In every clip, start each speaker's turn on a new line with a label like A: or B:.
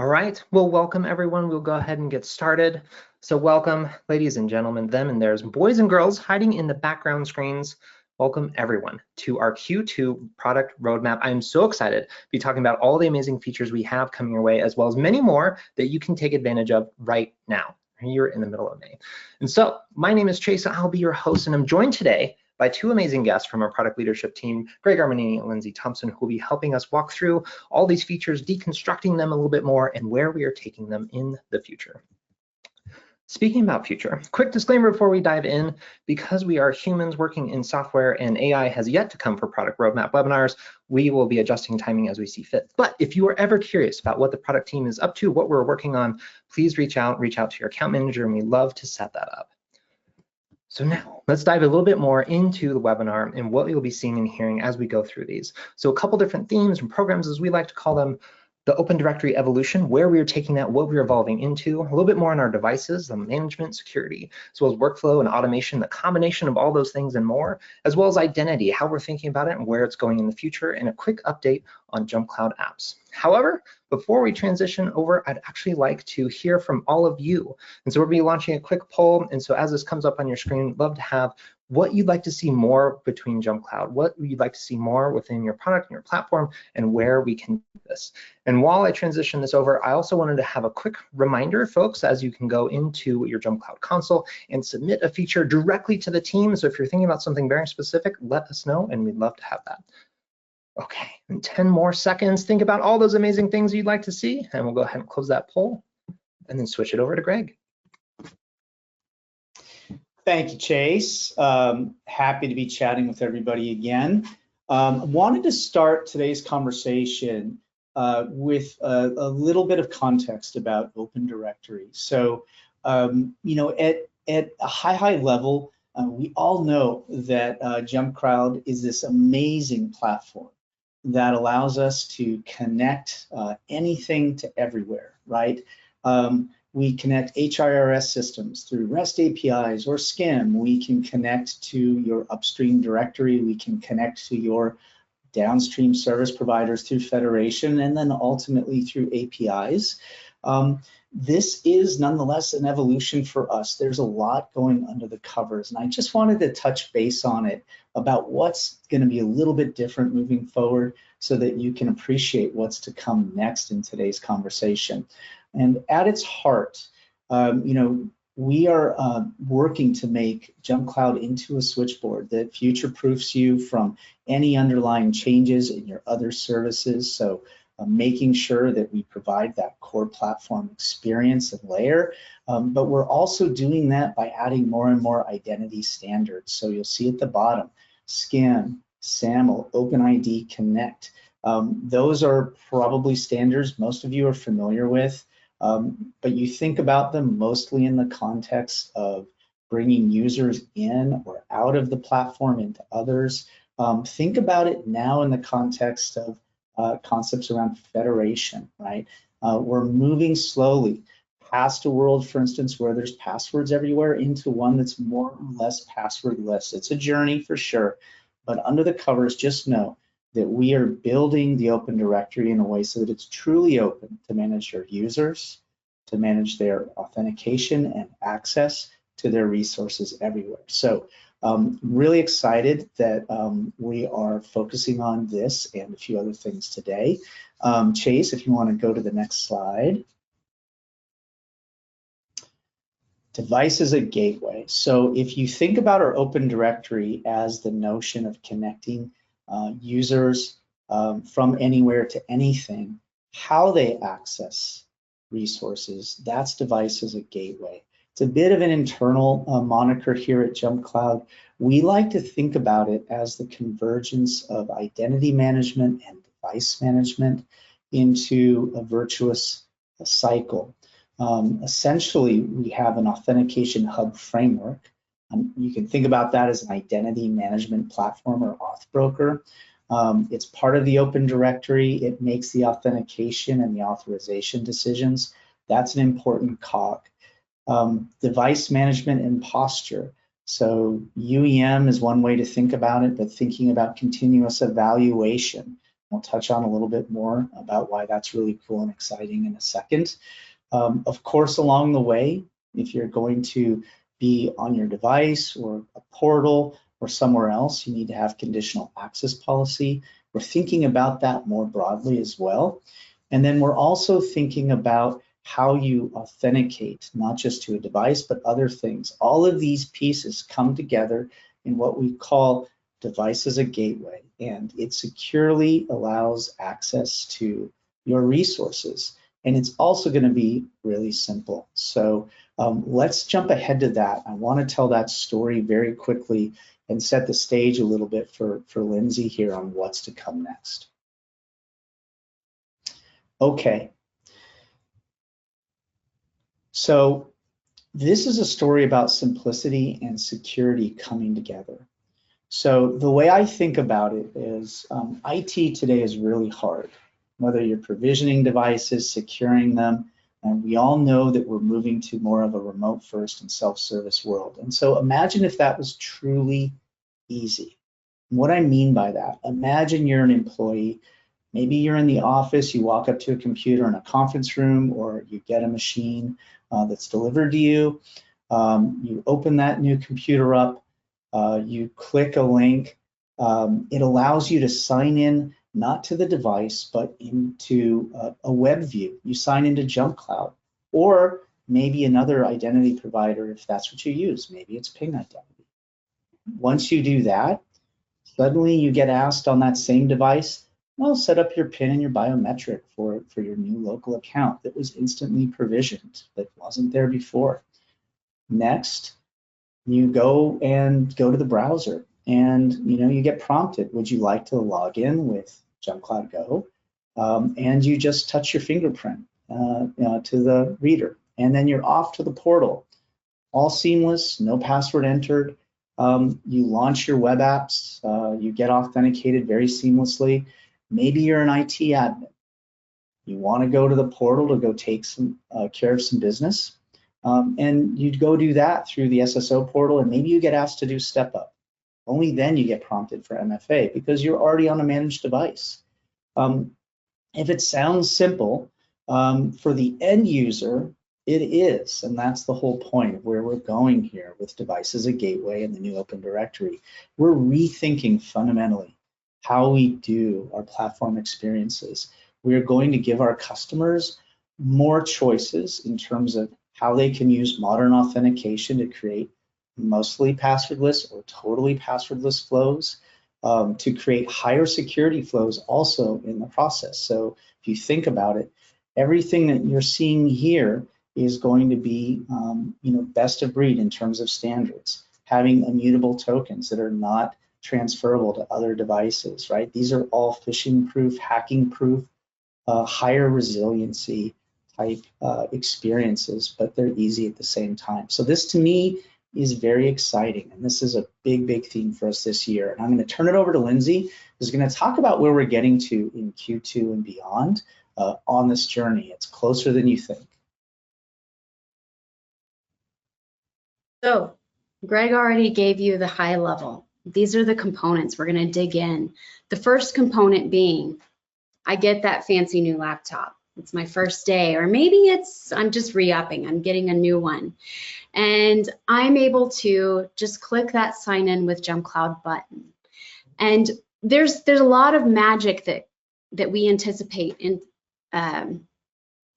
A: All right, well, welcome everyone. We'll go ahead and get started. So welcome, ladies and gentlemen, them and theirs, boys and girls hiding in the background screens. Welcome everyone to our Q2 product roadmap. I'm so excited to be talking about all the amazing features we have coming your way, as well as many more that you can take advantage of right now, here in the middle of May. And so my name is Chase, and I'll be your host, and I'm joined today by two amazing guests from our product leadership team, Greg Armanini and Lindsay Thompson, who will be helping us walk through all these features, deconstructing them a little bit more, and where we are taking them in the future. Speaking about future, quick disclaimer before we dive in, because we are humans working in software and AI has yet to come for product roadmap webinars, we will be adjusting timing as we see fit. But if you are ever curious about what the product team is up to, what we're working on, please reach out to your account manager, and we'd love to set that up. So now let's dive a little bit more into the webinar and what you'll be seeing and hearing as we go through these. So a couple different themes and programs, as we like to call them: the Open Directory evolution, where we are taking that, what we're evolving into, a little bit more on our devices, the management, security, as well as workflow and automation, the combination of all those things and more, as well as identity, how we're thinking about it and where it's going in the future, and a quick update on JumpCloud apps. However, before we transition over, I'd actually like to hear from all of you. And so we'll be launching a quick poll. And so as this comes up on your screen, love to have what you'd like to see more between JumpCloud, what you'd like to see more within your product and your platform, and where we can do this. And while I transition this over, I also wanted to have a quick reminder, folks, as you can go into your JumpCloud console and submit a feature directly to the team. So if you're thinking about something very specific, let us know, and we'd love to have that. Okay, in 10 more seconds, think about all those amazing things you'd like to see, and we'll go ahead and close that poll and then switch it over to Greg.
B: Thank you, Chase. Happy to be chatting with everybody again. Wanted to start today's conversation with a little bit of context about Open Directory. So, you know, at a high level, we all know that JumpCloud is this amazing platform that allows us to connect anything to everywhere, right? We connect HIRS systems through REST APIs or SCIM. We can connect to your upstream directory. We can connect to your downstream service providers through federation, and then ultimately through APIs. This is nonetheless an evolution for us. There's a lot going under the covers, and I just wanted to touch base on it about what's going to be a little bit different moving forward so that you can appreciate what's to come next in today's conversation. And at its heart, you know, we are working to make JumpCloud into a switchboard that future-proofs you from any underlying changes in your other services. So making sure that we provide that core platform experience and layer, but we're also doing that by adding more and more identity standards. So you'll see at the bottom, SCIM, SAML, OpenID Connect. Those are probably standards most of you are familiar with. But you think about them mostly in the context of bringing users in or out of the platform into others. Think about it now in the context of concepts around federation, right? We're moving slowly past a world, for instance, where there's passwords everywhere into one that's more or less passwordless. It's a journey for sure, but under the covers, just know that we are building the Open Directory in a way so that it's truly open to manage your users, to manage their authentication and access to their resources everywhere. So really excited that we are focusing on this and a few other things today. Chase, if you want to go to the next slide. Device is a gateway. So if you think about our Open Directory as the notion of connecting users from anywhere to anything, how they access resources, that's device as a gateway. It's a bit of an internal moniker here at JumpCloud. We like to think about it as the convergence of identity management and device management into a virtuous cycle. Essentially, we have an authentication hub framework. You can think about that as an identity management platform or auth broker. It's part of the Open Directory. It makes the authentication and the authorization decisions. That's an important cog. Device management and posture. So UEM is one way to think about it, but thinking about continuous evaluation I'll touch on a little bit more about why that's really cool and exciting in a second. Of course, along the way, if you're going to be on your device or a portal or somewhere else, you need to have conditional access policy. We're thinking about that more broadly as well. And then we're also thinking about how you authenticate, not just to a device, but other things. All of these pieces come together in what we call device as a gateway, and it securely allows access to your resources. And it's also going to be really simple. So let's jump ahead to that. I want to tell that story very quickly and set the stage a little bit for Lindsay here on what's to come next. Okay. So this is a story about simplicity and security coming together. So the way I think about it is IT today is really hard, whether you're provisioning devices, securing them, and we all know that we're moving to more of a remote first and self-service world. And so imagine if that was truly easy. And what I mean by that, imagine you're an employee, maybe you're in the office, you walk up to a computer in a conference room, or you get a machine that's delivered to you. You open that new computer up, you click a link. It allows you to sign in not to the device, but into a web view. You sign into JumpCloud, or maybe another identity provider if that's what you use. Maybe it's Ping Identity. Once you do that, suddenly you get asked on that same device, well, set up your PIN and your biometric for your new local account that was instantly provisioned, that wasn't there before. Next, you go to the browser, and you get prompted, would you like to log in with JumpCloud Go? And you just touch your fingerprint to the reader, and then you're off to the portal. All seamless, no password entered. You launch your web apps, you get authenticated very seamlessly. Maybe you're an IT admin. You want to go to the portal to go take some care of some business. And you'd go do that through the SSO portal, and maybe you get asked to do step up. Only then you get prompted for MFA because you're already on a managed device. If it sounds simple, for the end user, it is, and that's the whole point of where we're going here with device as a gateway and the new Open Directory. We're rethinking fundamentally how we do our platform experiences. We're going to give our customers more choices in terms of how they can use modern authentication to create mostly passwordless or totally passwordless flows, to create higher security flows also in the process. So if you think about it, everything that you're seeing here is going to be best of breed in terms of standards, having immutable tokens that are not transferable to other devices, right? These are all phishing proof, hacking proof, higher resiliency type experiences, but they're easy at the same time. So this to me is very exciting, and this is a big theme for us this year. And I'm going to turn it over to Lindsay, who's going to talk about where we're getting to in Q2 and beyond on this journey. It's closer than you think.
C: So Greg already gave you the high level. These are the components. We're going to dig in. The first component being, I get that fancy new laptop. It's my first day, or maybe I'm just re-upping. I'm getting a new one. And I'm able to just click that sign in with JumpCloud button. And there's a lot of magic that we anticipate in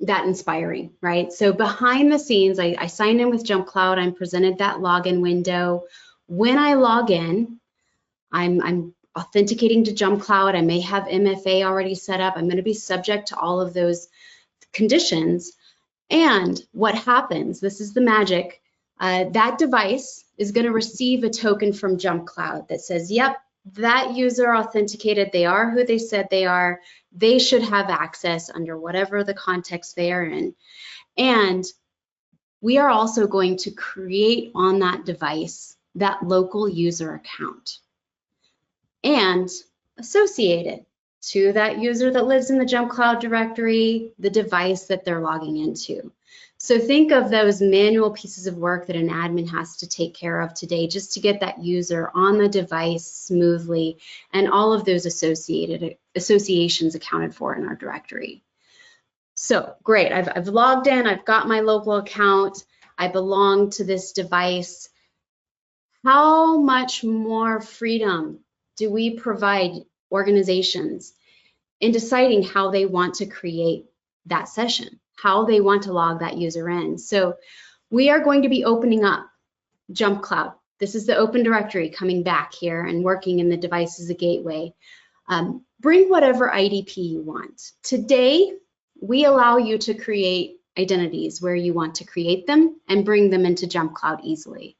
C: that inspiring, right? So behind the scenes, I signed in with JumpCloud. I'm presented that login window. When I log in, I'm authenticating to JumpCloud. I may have MFA already set up. I'm going to be subject to all of those conditions. And what happens, this is the magic, that device is going to receive a token from JumpCloud that says, yep, that user authenticated, they are who they said they are, they should have access under whatever the context they are in. And we are also going to create on that device that local user account and associate it to that user that lives in the JumpCloud directory, the device that they're logging into. So think of those manual pieces of work that an admin has to take care of today just to get that user on the device smoothly, and all of those associated associations accounted for in our directory. So great, I've logged in, I've got my local account, I belong to this device. How much more freedom do we provide organizations in deciding how they want to create that session, how they want to log that user in? So we are going to be opening up JumpCloud. This is the open directory coming back here and working in the device as a gateway. Bring whatever IDP you want. Today, we allow you to create identities where you want to create them and bring them into JumpCloud easily.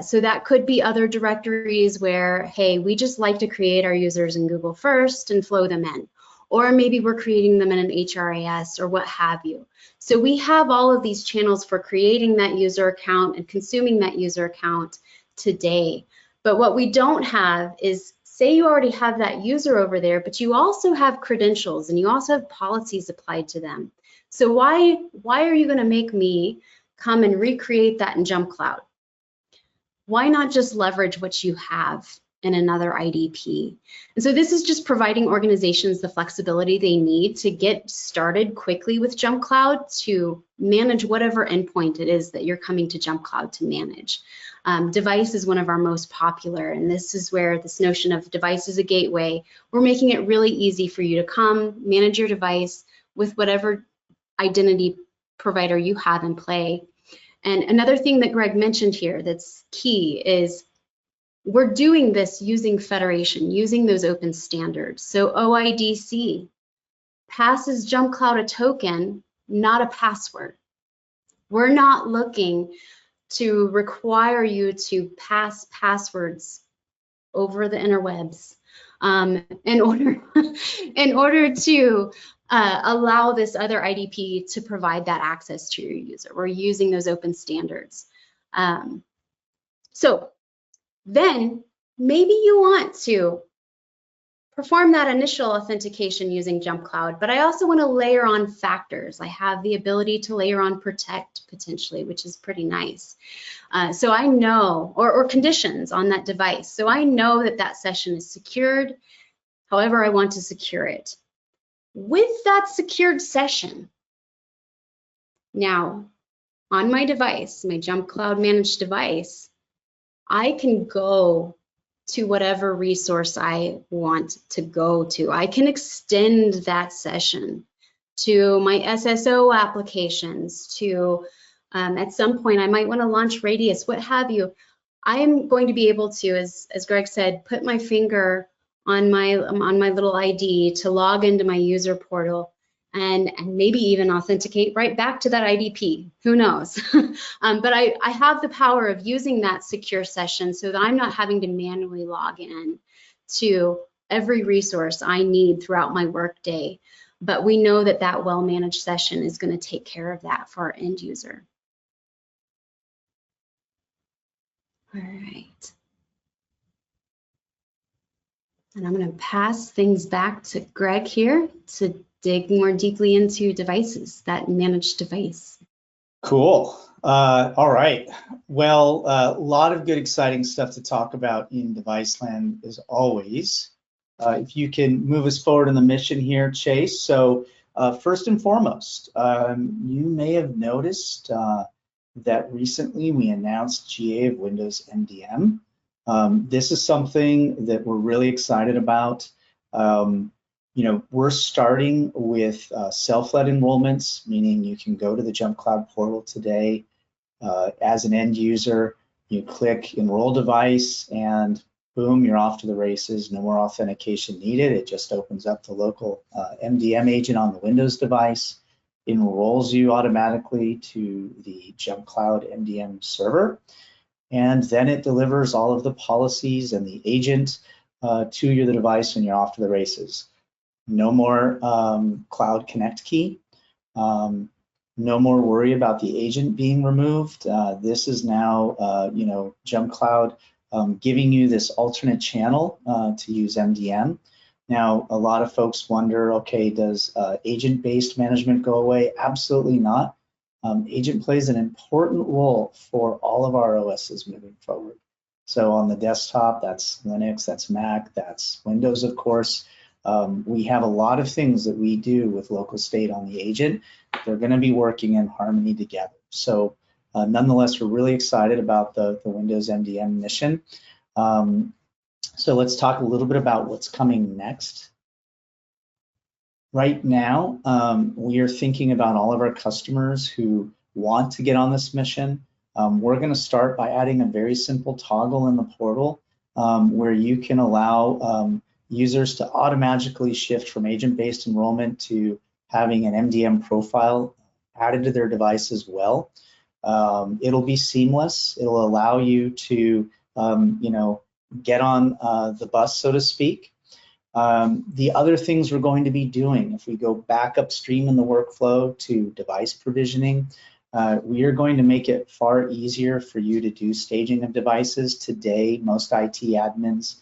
C: So that could be other directories where, hey, we just like to create our users in Google first and flow them in. Or maybe we're creating them in an HRIS or what have you. So we have all of these channels for creating that user account and consuming that user account today. But what we don't have is, say you already have that user over there, but you also have credentials and you also have policies applied to them. So why are you going to make me come and recreate that in JumpCloud? Why not just leverage what you have in another IDP? And so this is just providing organizations the flexibility they need to get started quickly with JumpCloud to manage whatever endpoint it is that you're coming to JumpCloud to manage. Device is one of our most popular, and this is where this notion of device as a gateway, we're making it really easy for you to come manage your device with whatever identity provider you have in play. And another thing that Greg mentioned here that's key is we're doing this using federation, using those open standards. So OIDC passes JumpCloud a token, not a password. We're not looking to require you to pass passwords over the interwebs in order to allow this other IDP to provide that access to your user. We're using those open standards. So then maybe you want to perform that initial authentication using JumpCloud, but I also want to layer on factors. I have the ability to layer on protect potentially, which is pretty nice. So I know, or conditions on that device. So I know that that session is secured, however I want to secure it. With that secured session, now on my device, my JumpCloud managed device, I can go to whatever resource I want to go to. I can extend that session to my SSO applications, to at some point I might want to launch Radius, what have you. I'm going to be able to, as Greg said, put my finger on my little ID to log into my user portal and maybe even authenticate right back to that IDP. Who knows? But I have the power of using that secure session so that I'm not having to manually log in to every resource I need throughout my workday. But we know that that well-managed session is going to take care of that for our end user. All right. And I'm going to pass things back to Greg here to dig more deeply into devices, that managed device.
B: Cool. All right. Well, a lot of good, exciting stuff to talk about in device land as always. If you can move us forward in the mission here, Chase. So first and foremost, you may have noticed that recently we announced GA of Windows MDM. This is something that we're really excited about. You know, we're starting with self-led enrollments, meaning you can go to the JumpCloud portal today as an end user, you click enroll device, and boom, you're off to the races. No more authentication needed. It just opens up the local MDM agent on the Windows device, enrolls you automatically to the JumpCloud MDM server, and then it delivers all of the policies and the agent to your device when you're off to the races. No more Cloud Connect key. No more worry about the agent being removed. This is now, you know, JumpCloud giving you this alternate channel to use MDM. Now, a lot of folks wonder, okay, does agent-based management go away? Absolutely not. Agent plays an important role for all of our OSs moving forward. So on the desktop, that's Linux, that's Mac, that's Windows, of course. We have a lot of things that we do with local state on the agent. They're going to be working in harmony together. So nonetheless, we're really excited about the Windows MDM mission. So let's talk a little bit about what's coming next. Right now, we are thinking about all of our customers who want to get on this mission. We're going to start by adding a very simple toggle in the portal where you can allow users to automatically shift from agent-based enrollment to having an MDM profile added to their device as well. It'll be seamless. It'll allow you to, get on the bus, so to speak. The other things we're going to be doing, if we go back upstream in the workflow to device provisioning, we are going to make it far easier for you to do staging of devices. Today, most IT admins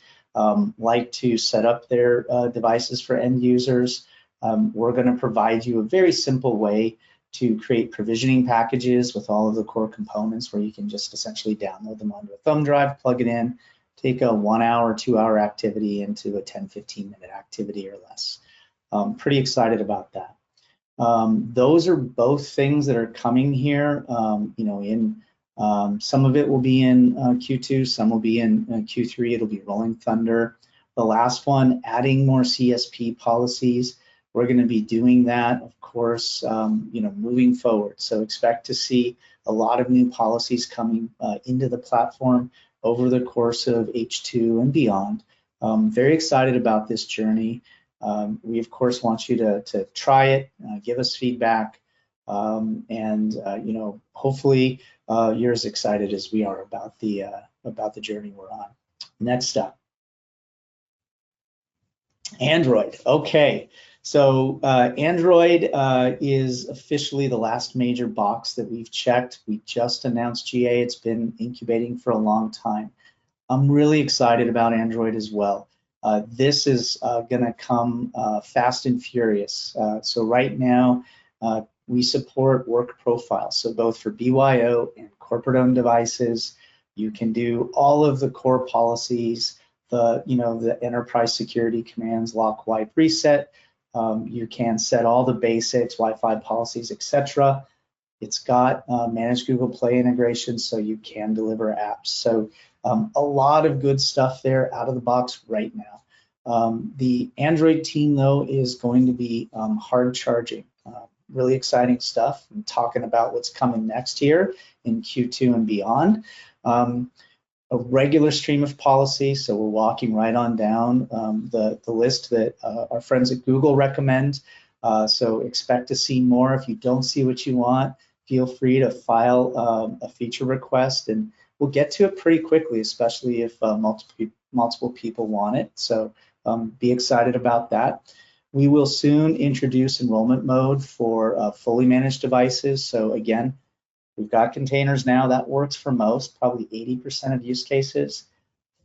B: like to set up their devices for end users. We're going to provide you a very simple way to create provisioning packages with all of the core components where you can just essentially download them onto a thumb drive, plug it in, take a 1 hour, 2 hour activity into a 10-15 minute activity or less. Pretty excited about that. Those are both things that are coming here. Some of it will be in Q2, some will be in Q3. It'll be Rolling Thunder. The last one, adding more CSP policies. We're going to be doing that, of course, moving forward. So expect to see a lot of new policies coming into the platform over the course of H2 and beyond. Very excited about this journey. We, of course, want you to try it, give us feedback, and hopefully you're as excited as we are about the journey we're on. Next up, Android. Okay, so Android is officially the last major box that we've checked. We just announced GA. It's been incubating for a long time. I'm really excited about Android as well. This is going to come fast and furious. So right now, we support work profiles. So both for BYO and corporate-owned devices, you can do all of the core policies, the enterprise security commands, lock, wipe, reset. You can set all the basics, Wi-Fi policies, etc. It's got managed Google Play integration, so you can deliver apps. So a lot of good stuff there out of the box right now. The Android team, though, is going to be hard charging. Really exciting stuff. I'm talking about what's coming next here in Q2 and beyond. A regular stream of policy, so we're walking right on down the list that our friends at Google recommend. So expect to see more. If you don't see what you want, feel free to file a feature request, and we'll get to it pretty quickly, especially if multiple people want it. So be excited about that. We will soon introduce enrollment mode for fully managed devices. So again, we've got containers now. That works for most, probably 80% of use cases.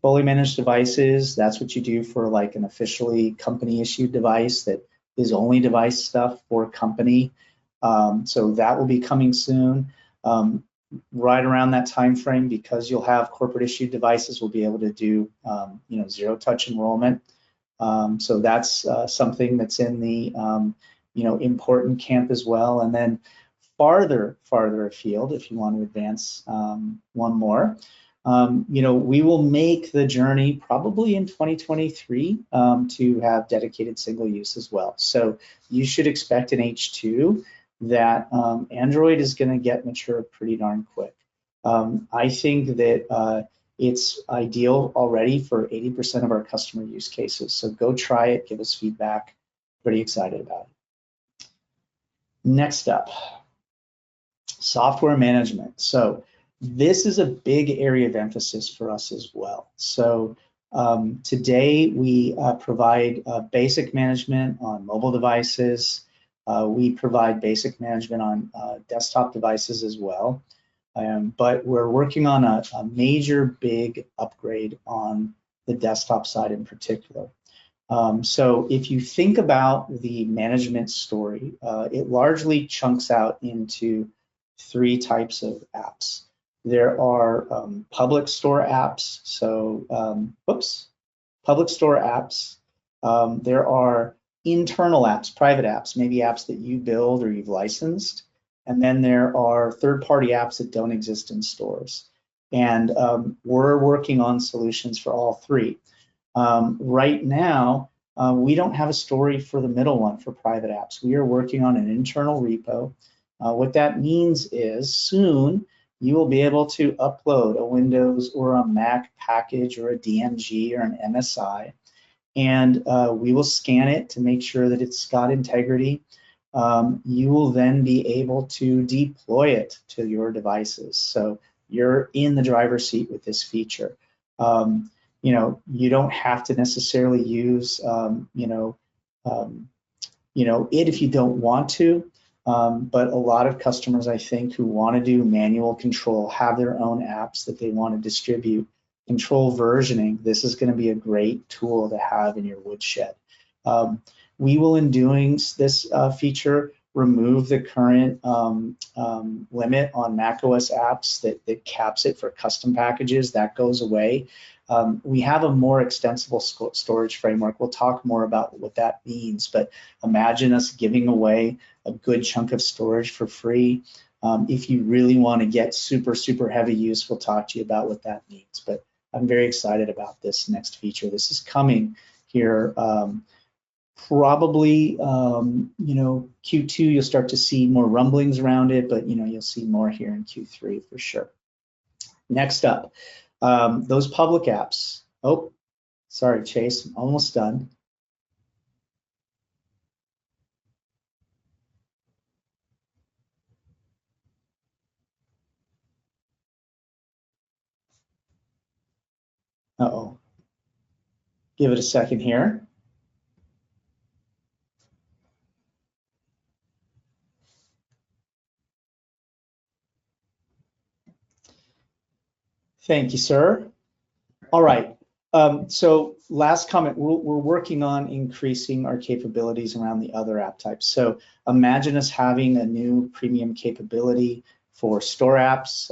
B: Fully managed devices, that's what you do for like an officially company issued device that is only device stuff for company. So that will be coming soon. Right around that time frame, because you'll have corporate issued devices, we'll be able to do zero touch enrollment. So that's something that's in the important camp as well. And then farther afield, if you want to advance one more, we will make the journey probably in 2023 to have dedicated single use as well. So you should expect in H2 that Android is going to get mature pretty darn quick. I think that it's ideal already for 80% of our customer use cases. So go try it, give us feedback. Pretty excited about it. Next up, software management. So this is a big area of emphasis for us as well. So today we provide basic management on mobile devices. We provide basic management on desktop devices as well. But we're working on a major big upgrade on the desktop side in particular. So if you think about the management story, it largely chunks out into 3 types of apps. There are public store apps. So, public store apps There are internal apps, private apps, maybe apps that you build or you've licensed. And then there are third-party apps that don't exist in stores. And we're working on solutions for all three. Right now, we don't have a story for the middle one for private apps. We are working on an internal repo. What that means is soon you will be able to upload a Windows or a Mac package or a DMG or an MSI, and we will scan it to make sure that it's got integrity. You will then be able to deploy it to your devices. So you're in the driver's seat with this feature. You know, you don't have to necessarily use, it if you don't want to. But a lot of customers, I think, who want to do manual control, have their own apps that they want to distribute, control versioning, this is going to be a great tool to have in your woodshed. We will, in doing this feature, remove the current limit on macOS apps that caps it for custom packages. That goes away. We have a more extensible storage framework. We'll talk more about what that means, but imagine us giving away a good chunk of storage for free. If you really want to get super, super heavy use, we'll talk to you about what that means. But I'm very excited about this next feature. This is coming here probably, Q2, you'll start to see more rumblings around it, but you'll see more here in Q3 for sure. Next up, those public apps. Oh, sorry, Chase, I'm almost done. Uh-oh. Give it a second here. Thank you, sir. All right. So last comment, we're working on increasing our capabilities around the other app types. So imagine us having a new premium capability for store apps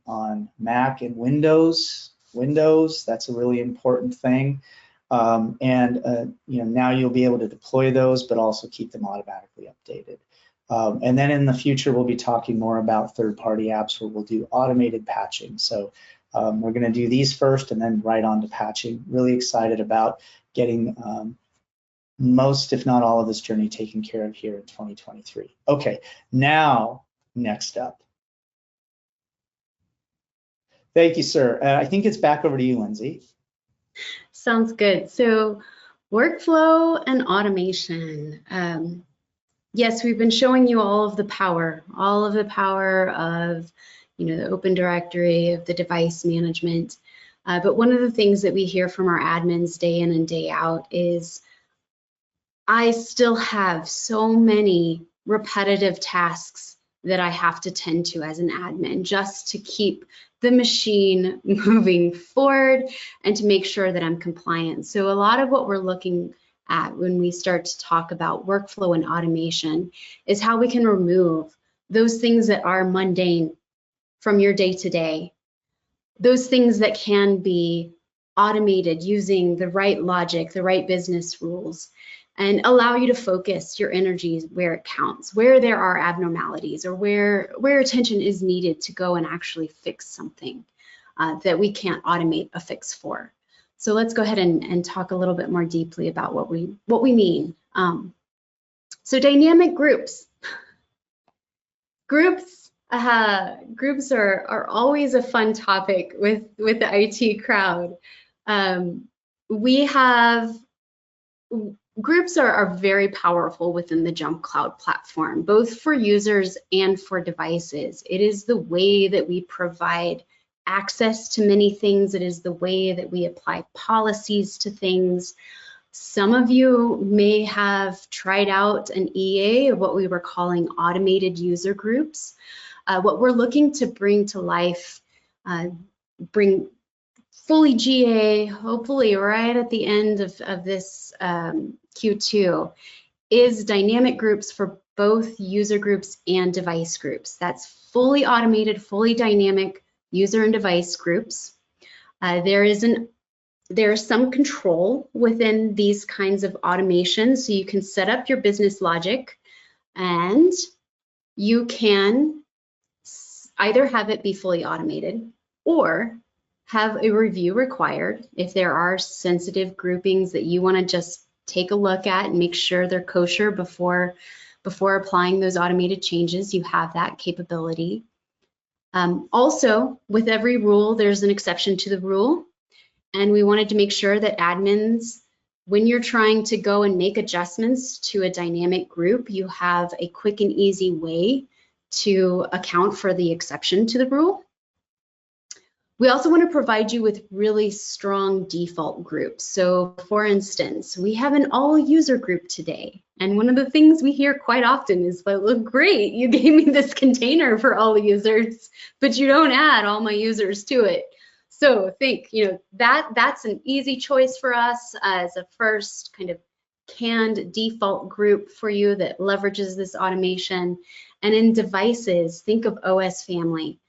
B: on Mac and Windows. That's a really important thing. Now you'll be able to deploy those, but also keep them automatically updated. And then in the future, we'll be talking more about third-party apps where we'll do automated patching. So we're going to do these first and then right on to patching. Really excited about getting most, if not all, of this journey taken care of here in 2023. Okay, now, next up. Thank you, sir. I think it's back over to you, Lindsay.
C: Sounds good. So workflow and automation. Yes, we've been showing you all of the power of the Open Directory, of the device management. But one of the things that we hear from our admins day in and day out is, I still have so many repetitive tasks that I have to tend to as an admin just to keep the machine moving forward and to make sure that I'm compliant. So a lot of what we're looking at when we start to talk about workflow and automation is how we can remove those things that are mundane from your day-to-day, those things that can be automated using the right logic, the right business rules, and allow you to focus your energies where it counts, where there are abnormalities or where attention is needed to go and actually fix something that we can't automate a fix for. So let's go ahead and talk a little bit more deeply about what we mean. So dynamic groups. Groups are always a fun topic with the IT crowd. Groups are very powerful within the JumpCloud platform, both for users and for devices. It is the way that we provide access to many things. It is the way that we apply policies to things. Some of you may have tried out an EA, what we were calling automated user groups. What we're looking to bring to life, bring fully GA, hopefully right at the end of this Q2, is dynamic groups for both user groups and device groups. That's fully automated, fully dynamic user and device groups. There is an There's some control within these kinds of automations, so you can set up your business logic and you can either have it be fully automated or have a review required if there are sensitive groupings that you want to just take a look at and make sure they're kosher before applying those automated changes. You have that capability. Also, with every rule, there's an exception to the rule. And we wanted to make sure that admins, when you're trying to go and make adjustments to a dynamic group, you have a quick and easy way to account for the exception to the rule. We also want to provide you with really strong default groups. So for instance, we have an all user group today. And one of the things we hear quite often is, well, look, great, you gave me this container for all users, but you don't add all my users to it. So think, that's an easy choice for us as a first kind of canned default group for you that leverages this automation. And in devices, think of OS family.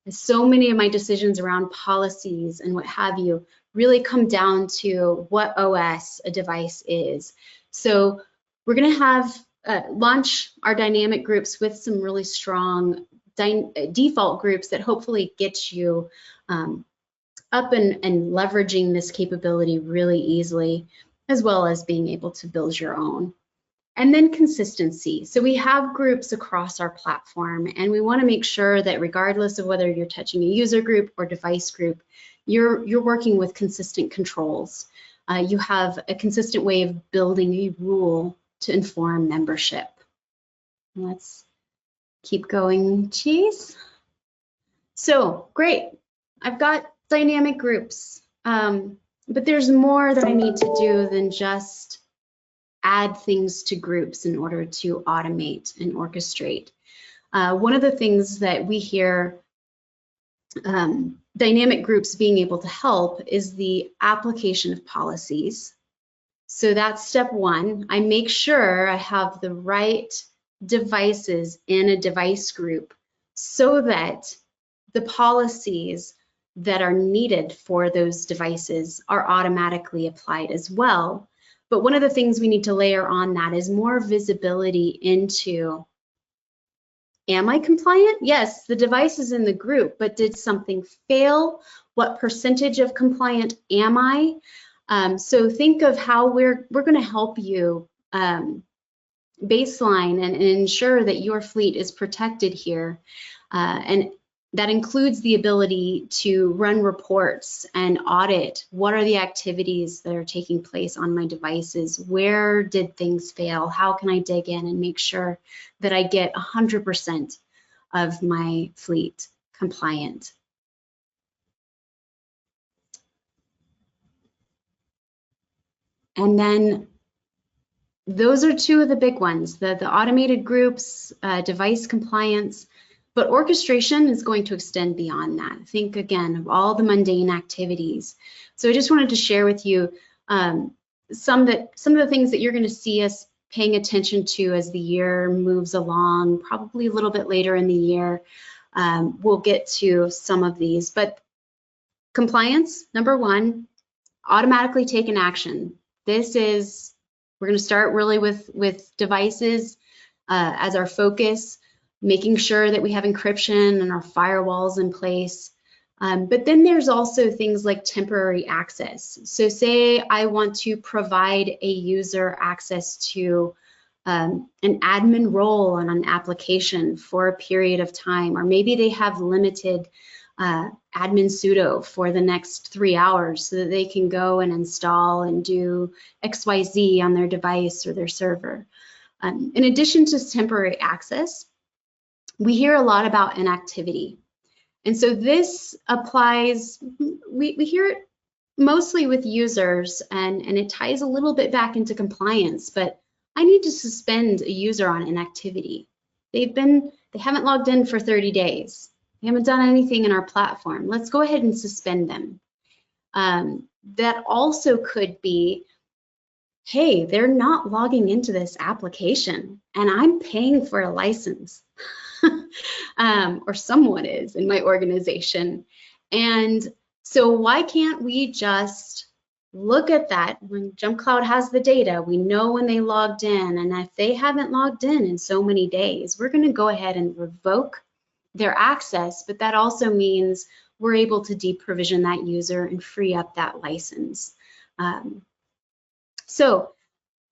C: So many of my decisions around policies and what have you really come down to what OS a device is. So we're going to have launch our dynamic groups with some really strong default groups that hopefully get you up and leveraging this capability really easily, as well as being able to build your own. And then consistency. So we have groups across our platform, and we want to make sure that regardless of whether you're touching a user group or device group, you're working with consistent controls. You have a consistent way of building a rule to inform membership. Let's keep going, Chase. So great, I've got dynamic groups, but there's more that I need to do than just add things to groups in order to automate and orchestrate. One of the things that we hear dynamic groups being able to help is the application of policies. So that's step one. I make sure I have the right devices in a device group so that the policies that are needed for those devices are automatically applied as well. But one of the things we need to layer on that is more visibility into, am I compliant? Yes, the device is in the group, but did something fail? What percentage of compliant am I? So think of how we're going to help you baseline and ensure that your fleet is protected here. And that includes the ability to run reports and audit what are the activities that are taking place on my devices, where did things fail, how can I dig in and make sure that I get 100% of my fleet compliant. And then those are two of the big ones, the automated groups, device compliance. But orchestration is going to extend beyond that. Think again of all the mundane activities. So I just wanted to share with you some of the things that you're going to see us paying attention to as the year moves along, probably a little bit later in the year. We'll get to some of these, but compliance, number one, automatically take an action. We're going to start really with devices as our focus, making sure that we have encryption and our firewalls in place. But then there's also things like temporary access. So say I want to provide a user access to an admin role on an application for a period of time, or maybe they have limited admin sudo for the next 3 hours so that they can go and install and do XYZ on their device or their server. In addition to temporary access, we hear a lot about inactivity. And so this applies, we hear it mostly with users, and it ties a little bit back into compliance, but I need to suspend a user on inactivity. They haven't logged in for 30 days. They haven't done anything in our platform. Let's go ahead and suspend them. That also could be, hey, they're not logging into this application and I'm paying for a license. Or someone is in my organization. And so why can't we just look at that. When JumpCloud has the data, we know when they logged in, and if they haven't logged in so many days, we're going to go ahead and revoke their access, but that also means we're able to deprovision that user and free up that license. So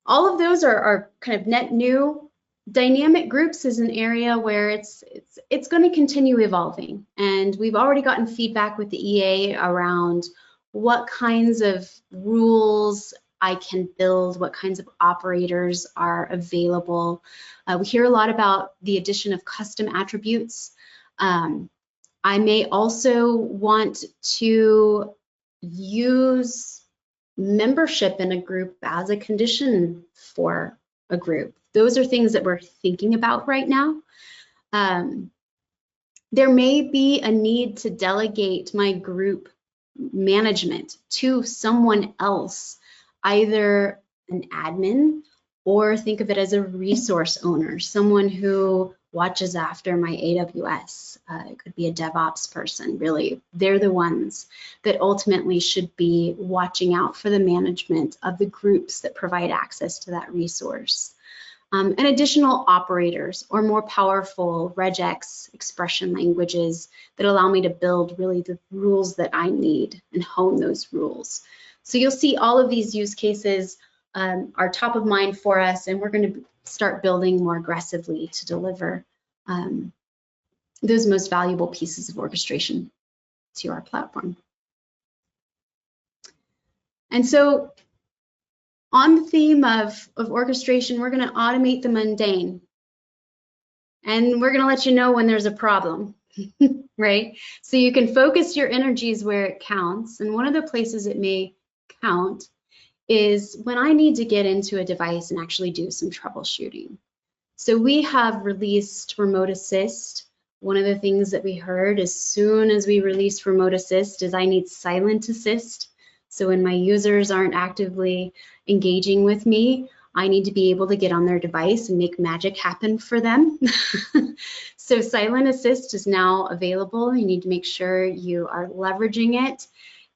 C: all of those are kind of net new. Dynamic groups is an area where it's going to continue evolving, and we've already gotten feedback with the EA around what kinds of rules I can build, what kinds of operators are available. We hear a lot about the addition of custom attributes. I may also want to use membership in a group as a condition for a group. Those are things that we're thinking about right now. There may be a need to delegate my group management to someone else, either an admin, or think of it as a resource owner, someone who watches after my AWS. It could be a DevOps person, really. They're the ones that ultimately should be watching out for the management of the groups that provide access to that resource. And additional operators or more powerful regex expression languages that allow me to build really the rules that I need and hone those rules. So you'll see all of these use cases are top of mind for us, and we're going to start building more aggressively to deliver those most valuable pieces of orchestration to our platform. And so on the theme of orchestration, we're going to automate the mundane, and we're going to let you know when there's a problem, right? So you can focus your energies where it counts, and one of the places it may count is when I need to get into a device and actually do some troubleshooting. So we have released Remote Assist. One of the things that we heard as soon as we released Remote Assist is I need Silent Assist. So when my users aren't actively engaging with me, I need to be able to get on their device and make magic happen for them. So Silent Assist is now available. You need to make sure you are leveraging it.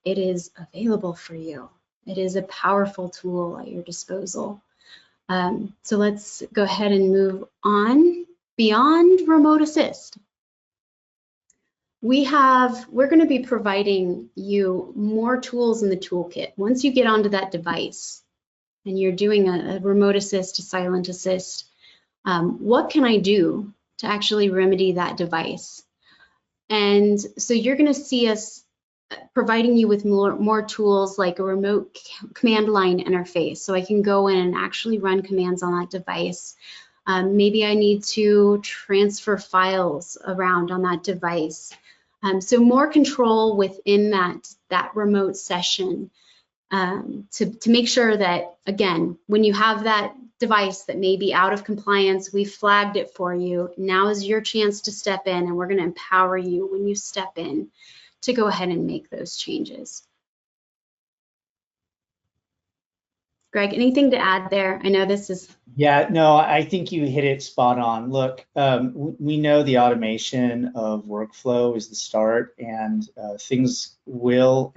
C: It is available for you. It is a powerful tool at your disposal. So let's go ahead and move on beyond Remote Assist. We're going to be providing you more tools in the toolkit. Once you get onto that device and you're doing a Remote Assist, a Silent Assist, what can I do to actually remedy that device? And so you're going to see us providing you with more tools like a remote command line interface, so I can go in and actually run commands on that device. Maybe I need to transfer files around on that device. So more control within that remote session to make sure that, again, when you have that device that may be out of compliance, we flagged it for you. Now is your chance to step in, and we're going to empower you when you step in to go ahead and make those changes. Greg, anything to add there? I know this is...
B: Yeah, no, I think you hit it spot on. Look, we know the automation of workflow is the start, and things will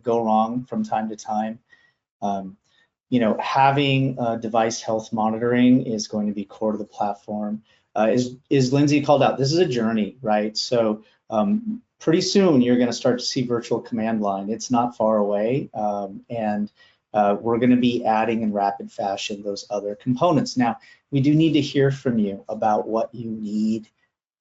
B: go wrong from time to time. You know, having device health monitoring is going to be core to the platform. As Lindsay called out, this is a journey, right? So pretty soon you're going to start to see virtual command line. It's not far away, and we're going to be adding in rapid fashion those other components. Now, we do need to hear from you about what you need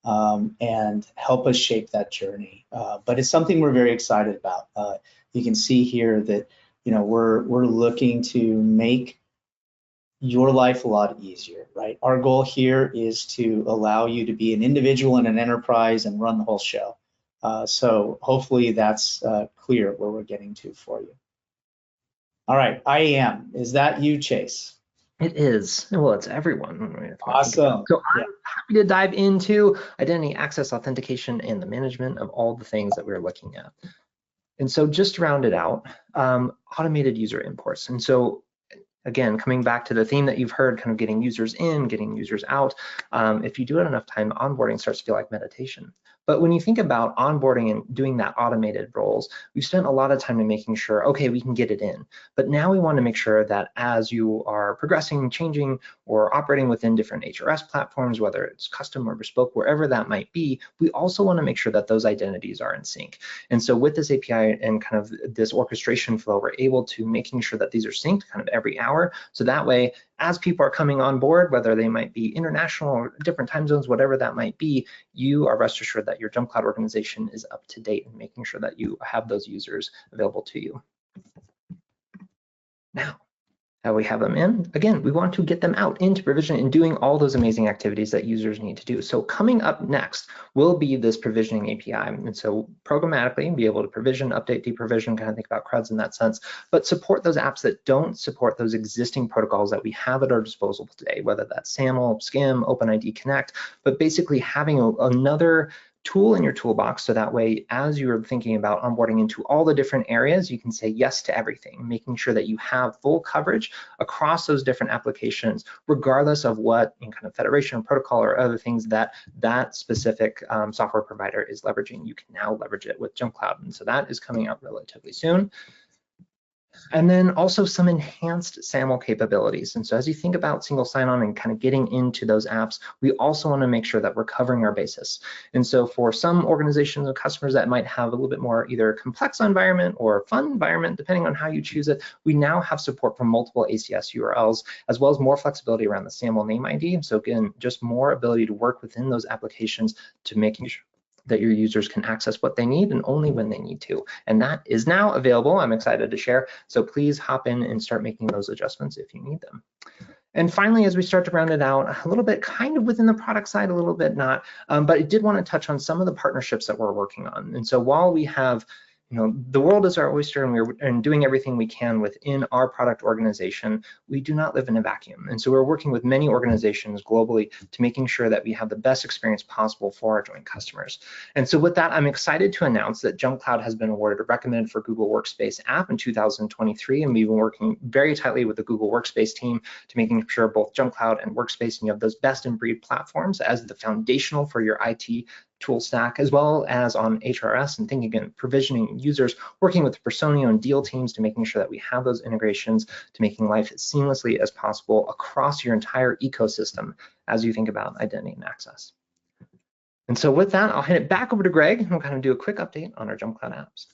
B: and help us shape that journey. But it's something we're very excited about. You can see here that, you know, we're looking to make your life a lot easier, right? Our goal here is to allow you to be an individual in an enterprise and run the whole show. So hopefully that's clear where we're getting to for you. All right, IAM, is that you, Chase?
A: It is. Well, it's everyone.
B: Awesome.
A: So I'm happy to dive into identity access authentication and the management of all the things that we're looking at. And so just to round it out, automated user imports. And so again, coming back to the theme that you've heard, kind of getting users in, getting users out, if you do it enough time, onboarding starts to feel like meditation. But when you think about onboarding and doing that automated roles, we've spent a lot of time in making sure, okay, we can get it in. But now we want to make sure that as you are progressing, changing, or operating within different HRS platforms, whether it's custom or bespoke, wherever that might be, we also want to make sure that those identities are in sync. And so with this API and kind of this orchestration flow, we're able to making sure that these are synced kind of every hour. So that way, as people are coming on board, whether they might be international or different time zones, whatever that might be, you are rest assured that your JumpCloud organization is up to date and making sure that you have those users available to you. Now, how we have them in, again, we want to get them out into provision and doing all those amazing activities that users need to do. So coming up next will be this provisioning API. And so programmatically be able to provision, update, deprovision, kind of think about CRUDs in that sense, but support those apps that don't support those existing protocols that we have at our disposal today, whether that's SAML, SCIM, OpenID Connect, but basically having another tool in your toolbox, so that way as you're thinking about onboarding into all the different areas, you can say yes to everything, making sure that you have full coverage across those different applications, regardless of what in kind of federation or protocol or other things that that specific software provider is leveraging. You can now leverage it with JumpCloud, and so that is coming out relatively soon. And then also some enhanced SAML capabilities. And so as you think about single sign-on and kind of getting into those apps, we also want to make sure that we're covering our basis. And so for some organizations and customers that might have a little bit more either complex environment or fun environment, depending on how you choose it, we now have support for multiple ACS URLs, as well as more flexibility around the SAML name ID. So again, just more ability to work within those applications to making sure that your users can access what they need and only when they need to. And that is now available, I'm excited to share. So please hop in and start making those adjustments if you need them. And finally, as we start to round it out, a little bit kind of within the product side, a little bit not, but I did want to touch on some of the partnerships that we're working on. And so while we have, you know, the world is our oyster and we're doing everything we can within our product organization, we do not live in a vacuum. And so we're working with many organizations globally to making sure that we have the best experience possible for our joint customers. And so with that, I'm excited to announce that JumpCloud has been awarded a recommended for Google Workspace app in 2023. And we've been working very tightly with the Google Workspace team to making sure both JumpCloud and Workspace, and you have those best in breed platforms as the foundational for your IT tool stack, as well as on HRS and thinking again, provisioning users, working with the Personio and Deal teams to making sure that we have those integrations to making life as seamlessly as possible across your entire ecosystem as you think about identity and access. And so with that, I'll hand it back over to Greg and we'll kind of do a quick update on our JumpCloud apps.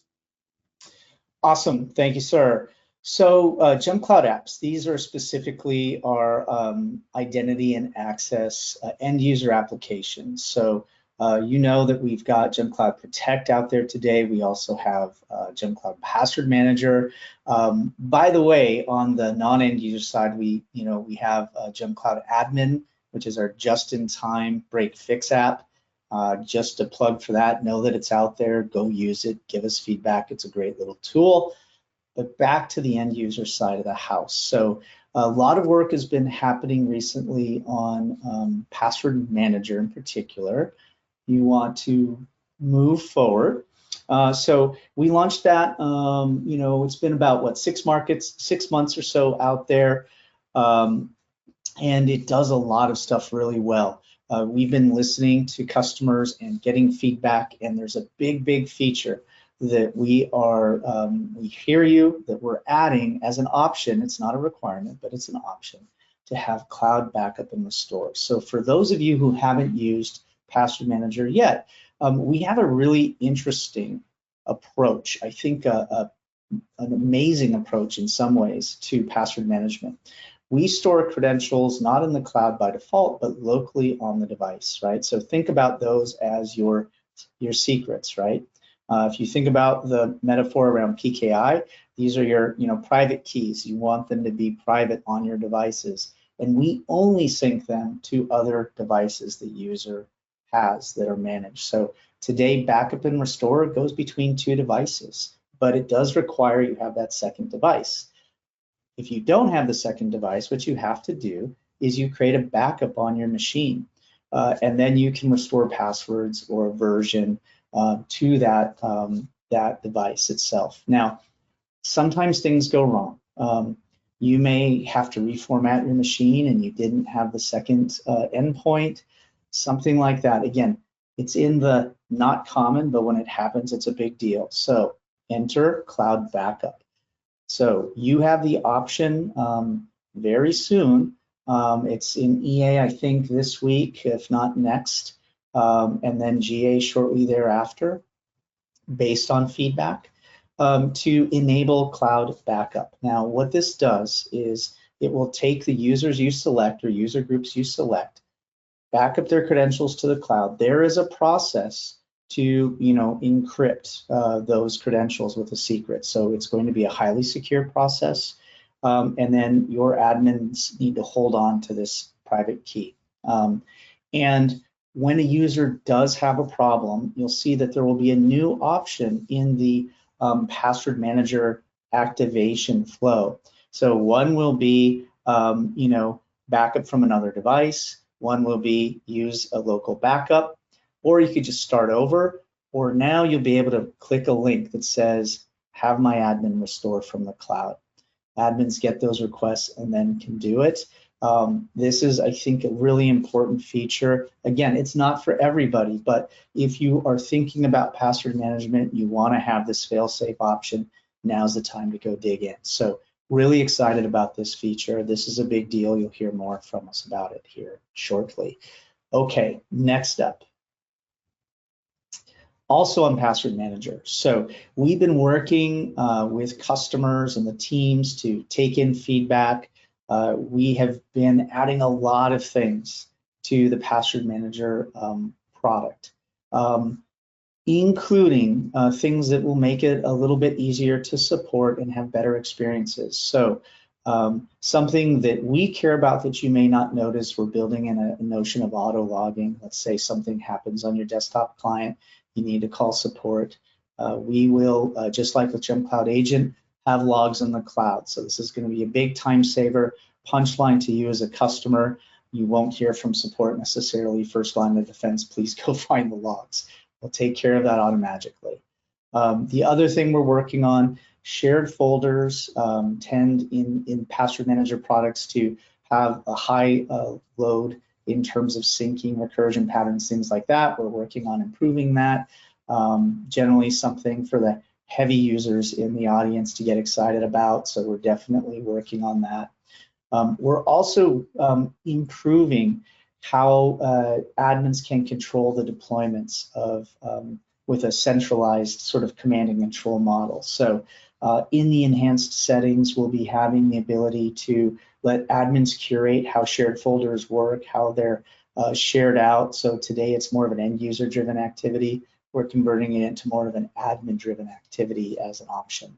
B: Awesome, thank you, sir. So JumpCloud apps, these are specifically our identity and access end user applications. So you know that we've got JumpCloud Protect out there today. We also have JumpCloud Password Manager. By the way, on the non-end user side, we have JumpCloud Admin, which is our just-in-time break fix app. Just a plug for that. Know that it's out there. Go use it. Give us feedback. It's a great little tool. But back to the end user side of the house. So a lot of work has been happening recently on Password Manager in particular. You want to move forward. So we launched that, it's been about what, 6 months or so out there. And it does a lot of stuff really well. We've been listening to customers and getting feedback, and there's a big feature that we hear you, that we're adding as an option. It's not a requirement, but it's an option to have cloud backup and restore. So for those of you who haven't used Password Manager yet, we have a really interesting approach. I think an amazing approach in some ways to password management. We store credentials not in the cloud by default, but locally on the device, right? So think about those as your secrets, right? If you think about the metaphor around PKI, these are your private keys. You want them to be private on your devices, and we only sync them to other devices the user has that are managed. So today, backup and restore goes between 2 devices, but it does require you have that second device. If you don't have the second device, what you have to do is you create a backup on your machine, and then you can restore passwords or a version to that device itself. Now, sometimes things go wrong. You may have to reformat your machine and you didn't have the second endpoint, something like that. Again, It's in the not common, but when it happens, it's a big deal. So enter cloud backup. So you have the option very soon. It's in EA, I think, this week, if not next, and then GA shortly thereafter, based on feedback, to enable cloud backup. Now, what this does is it will take the users you select or user groups you select, back up their credentials to the cloud. There is a process to encrypt those credentials with a secret. So it's going to be a highly secure process. And then your admins need to hold on to this private key. And when a user does have a problem, you'll see that there will be a new option in the password manager activation flow. So one will be backup from another device. One will be use a local backup, or you could just start over, or now you'll be able to click a link that says, have my admin restore from the cloud. Admins get those requests and then can do it. This is, I think, a really important feature. Again, it's not for everybody, but if you are thinking about password management, you want to have this fail-safe option, now's the time to go dig in. So really excited about this feature. This is a big deal. You'll hear more from us about it here shortly. Okay, next up. Also on Password Manager. So we've been working with customers and the teams to take in feedback. We have been adding a lot of things to the Password Manager product, including things that will make it a little bit easier to support and have better experiences. So something that we care about that you may not notice, we're building in a notion of auto logging. Let's say something happens on your desktop client, you need to call support. We will, just like with JumpCloud Agent, have logs in the cloud. So this is going to be a big time saver. Punchline to you as a customer, you won't hear from support necessarily. First line of defense, please go find the logs. We'll take care of that automatically. The other thing we're working on, shared folders tend in Password Manager products to have a high load in terms of syncing, recursion patterns, things like that. We're working on improving that. Generally something for the heavy users in the audience to get excited about, so we're definitely working on that. We're also improving how admins can control the deployments of with a centralized sort of command and control model. So in the enhanced settings, we'll be having the ability to let admins curate how shared folders work, how they're shared out. So today it's more of an end user driven activity. We're converting it into more of an admin driven activity as an option.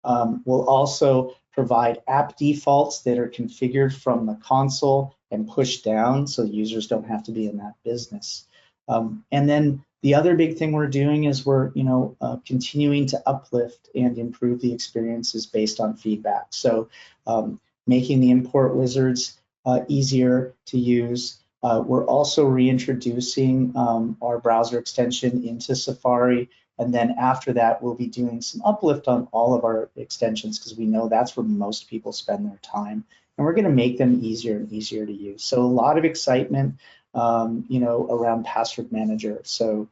B: We'll also provide app defaults that are configured from the console and pushed down so users don't have to be in that business. And then the other big thing we're doing is we're continuing to uplift and improve the experiences based on feedback. So making the import wizards easier to use. We're also reintroducing our browser extension into Safari. And then after that, we'll be doing some uplift on all of our extensions because we know that's where most people spend their time. And we're going to make them easier and easier to use. So a lot of excitement, around Password Manager. So,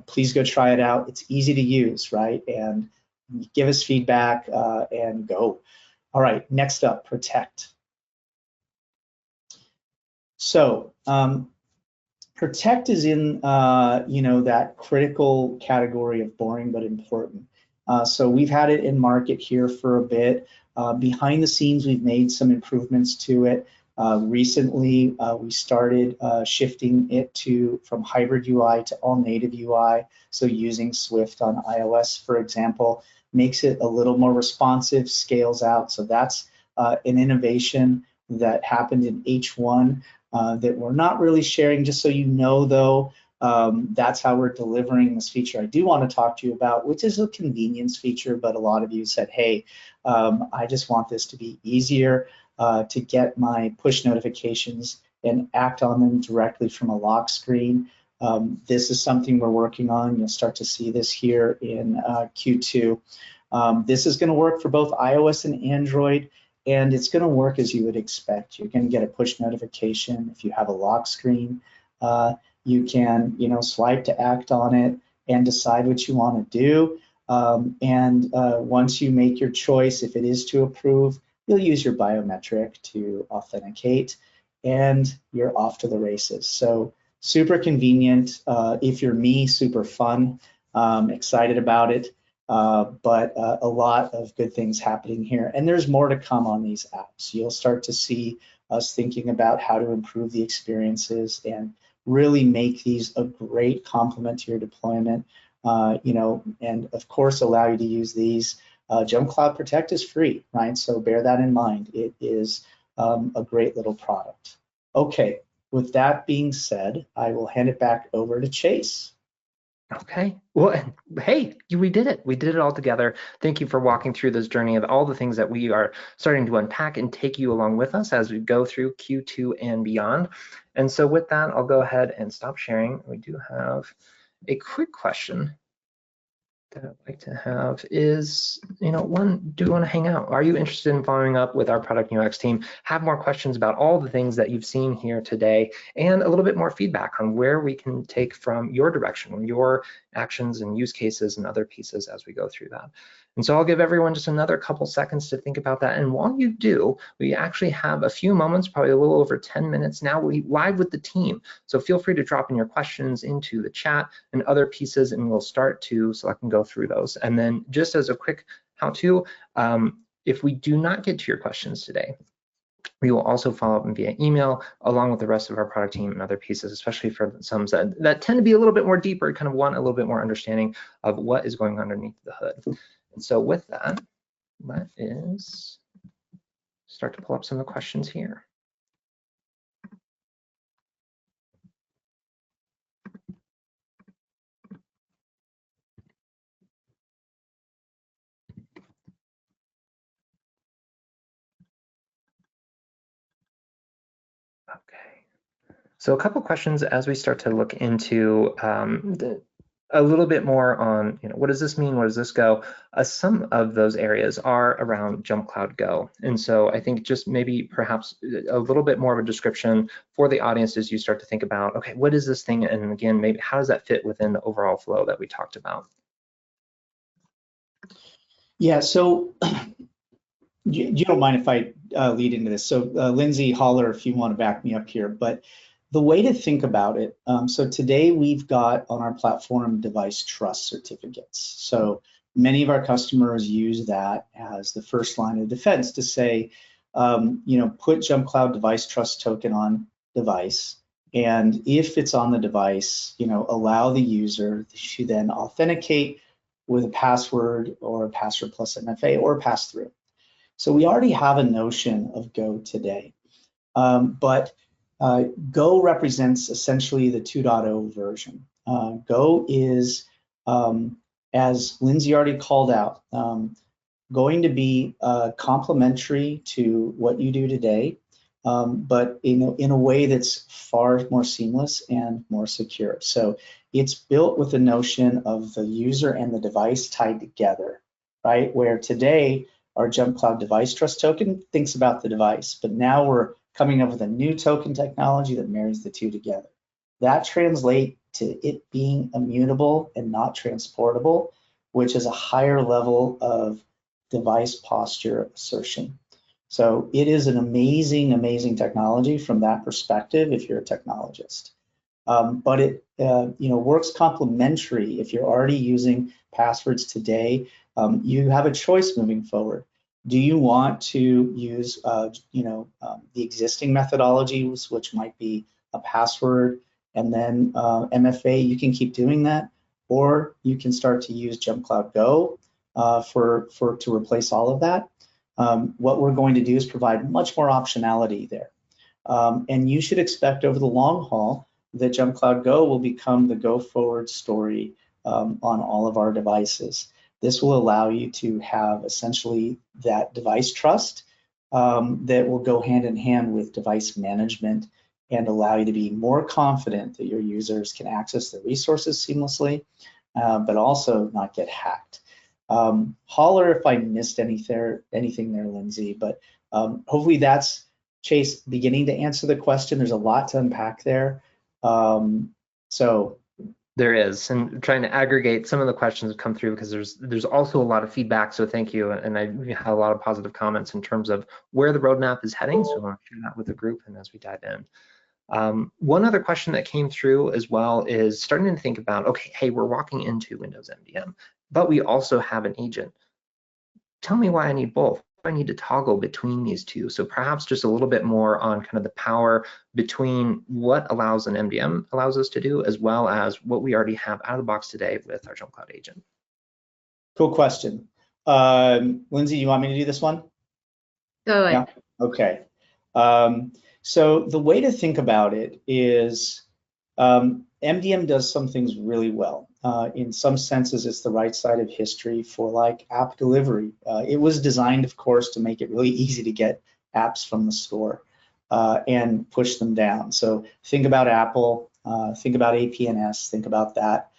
B: please go try it out. It's easy to use, right? And give us feedback and go. All right, next up, Protect. So Protect is in, that critical category of boring but important. So we've had it in market here for a bit. Behind the scenes, we've made some improvements to it. Recently, we started shifting it from hybrid UI to all native UI. So using Swift on iOS, for example, makes it a little more responsive, scales out. So that's an innovation that happened in H1 that we're not really sharing, just so you know, though. That's how we're delivering this feature I do want to talk to you about, which is a convenience feature, but a lot of you said, hey, I just want this to be easier to get my push notifications and act on them directly from a lock screen. This is something we're working on. You'll start to see this here in Q2. This is going to work for both iOS and Android, and it's going to work as you would expect. You're going to get a push notification if you have a lock screen. You can, swipe to act on it and decide what you want to do. Once you make your choice, if it is to approve, you'll use your biometric to authenticate, and you're off to the races. So super convenient. If you're me, super fun. Excited about it. But a lot of good things happening here. And there's more to come on these apps. You'll start to see us thinking about how to improve the experiences and really make these a great complement to your deployment, and of course allow you to use these. JumpCloud Protect is free, right? So bear that in mind. It is a great little product. Okay, with that being said, I will hand it back over to Chase.
A: Okay, well, hey, we did it. We did it all together. Thank you for walking through this journey of all the things that we are starting to unpack and take you along with us as we go through Q2 and beyond. And so with that, I'll go ahead and stop sharing. We do have a quick question that I'd like to have is, one, do you want to hang out? Are you interested in following up with our product UX team? Have more questions about all the things that you've seen here today, and a little bit more feedback on where we can take from your direction, your actions and use cases and other pieces as we go through that. And so I'll give everyone just another couple seconds to think about that. And while you do, we actually have a few moments, probably a little over 10 minutes now, we live with the team. So feel free to drop in your questions into the chat and other pieces, and we'll start to select and go through those. And then just as a quick how-to, if we do not get to your questions today, we will also follow up via email along with the rest of our product team and other pieces, especially for some that tend to be a little bit more deeper, kind of want a little bit more understanding of what is going on underneath the hood. And so with that, let us start to pull up some of the questions here. Okay, so a couple questions as we start to look into a little bit more on, what does this mean? Where does this go? Some of those areas are around JumpCloud Go. And so I think just maybe perhaps a little bit more of a description for the audience as you start to think about, okay, what is this thing? And again, maybe how does that fit within the overall flow that we talked about?
B: Yeah, so you don't mind if I lead into this. So Lindsay, holler if you want to back me up here, but the way to think about it, so today we've got on our platform device trust certificates. So many of our customers use that as the first line of defense to say, put JumpCloud device trust token on device. And if it's on the device, allow the user to then authenticate with a password or a password plus MFA or pass through. So we already have a notion of Go today, but Go represents essentially the 2.0 version. Go is, as Lindsay already called out, going to be complementary to what you do today, but in a way that's far more seamless and more secure. So it's built with the notion of the user and the device tied together, right? Where today, our JumpCloud device trust token thinks about the device, but now we're coming up with a new token technology that marries the two together. That translates to it being immutable and not transportable, which is a higher level of device posture assertion. So it is an amazing, amazing technology from that perspective if you're a technologist. But it works complementary. If you're already using passwords today, you have a choice moving forward. Do you want to use the existing methodologies, which might be a password and then MFA? You can keep doing that, or you can start to use JumpCloud Go to replace all of that. What we're going to do is provide much more optionality there, and you should expect over the long haul that JumpCloud Go will become the go forward story on all of our devices. This will allow you to have essentially that device trust that will go hand in hand with device management and allow you to be more confident that your users can access the resources seamlessly, but also not get hacked. Holler if I missed anything there, Lindsay, but hopefully that's, Chase, beginning to answer the question. There's a lot to unpack there. So
A: there is, and trying to aggregate some of the questions that come through because there's also a lot of feedback. So thank you, and I had a lot of positive comments in terms of where the roadmap is heading. So I want to share that with the group, and as we dive in. One other question that came through as well is starting to think about, okay, hey, we're walking into Windows MDM, but we also have an agent. Tell me why I need both. I need to toggle between these two. So perhaps just a little bit more on kind of the power between what allows an MDM allows us to do, as well as what we already have out of the box today with our JumpCloud agent.
B: cool question. Lindsay, you want me to do this one?
C: Go ahead.
B: Yeah. Okay. So the way to think about it is MDM does some things really well. In some senses, it's the right side of history for like app delivery. It was designed, of course, to make it really easy to get apps from the store and push them down. So think about Apple, think about APNS, think about that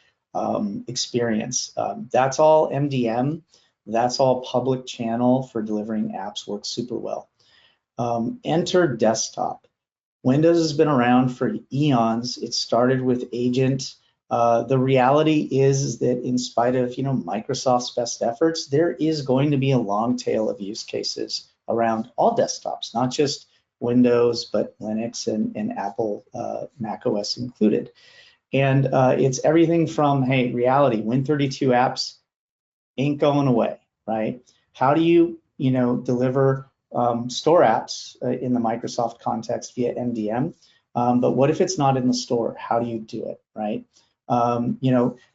B: experience. That's all MDM. That's all public channel for delivering apps, works super well. Enter desktop. Windows has been around for eons. It started with agent. The reality is that in spite of Microsoft's best efforts, there is going to be a long tail of use cases around all desktops, not just Windows, but Linux and Apple Mac OS included. And it's everything from, hey, reality, Win32 apps ain't going away, right? How do you deliver store apps in the Microsoft context via MDM? But what if it's not in the store? How do you do it, right?